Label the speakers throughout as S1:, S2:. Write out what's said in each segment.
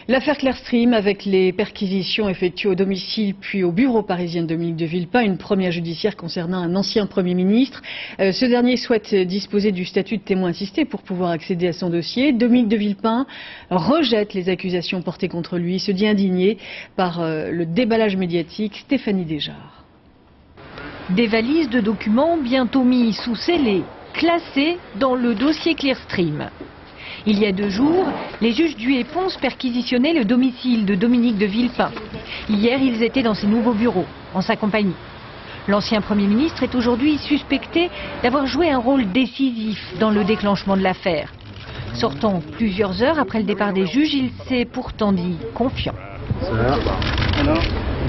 S1: L'affaire Clearstream avec les perquisitions effectuées au domicile puis au bureau parisien de Dominique de Villepin, une première judiciaire concernant un ancien Premier ministre. Ce dernier souhaite disposer du statut de témoin assisté pour pouvoir accéder à son dossier. Dominique de Villepin rejette les accusations portées contre lui, se dit indigné par le déballage médiatique. Stéphanie Desjard.
S2: Des valises de documents bientôt mis sous scellé, classés dans le dossier Clearstream. Il y a 2 jours, les juges du Ponce perquisitionnaient le domicile de Dominique de Villepin. Hier, ils étaient dans ses nouveaux bureaux, en sa compagnie. L'ancien Premier ministre est aujourd'hui suspecté d'avoir joué un rôle décisif dans le déclenchement de l'affaire. Sortant plusieurs heures après le départ des juges, il s'est pourtant dit confiant.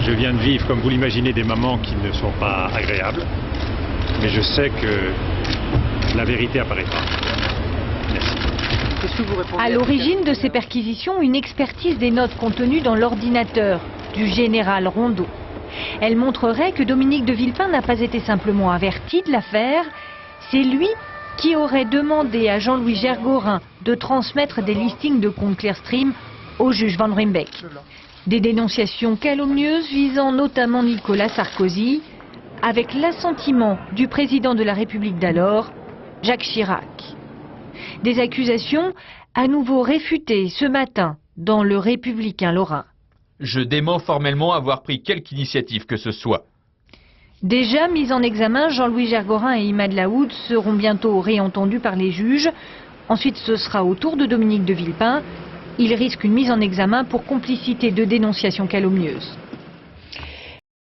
S3: Je viens de vivre, comme vous l'imaginez, des moments qui ne sont pas agréables. Mais je sais que la vérité apparaîtra. Merci.
S2: À l'origine de ces perquisitions, une expertise des notes contenues dans l'ordinateur du général Rondeau. Elle montrerait que Dominique de Villepin n'a pas été simplement averti de l'affaire, c'est lui qui aurait demandé à Jean-Louis Gergorin de transmettre des listings de comptes Clearstream au juge Van Rymbeck. Des dénonciations calomnieuses visant notamment Nicolas Sarkozy, avec l'assentiment du président de la République d'alors, Jacques Chirac. Des accusations à nouveau réfutées ce matin dans le Républicain lorrain.
S4: Je dément formellement avoir pris quelque initiative que ce soit.
S2: Déjà mis en examen, Jean-Louis Gergorin et Imad Laoud seront bientôt réentendus par les juges. Ensuite, ce sera au tour de Dominique de Villepin. Il risque une mise en examen pour complicité de dénonciation calomnieuse.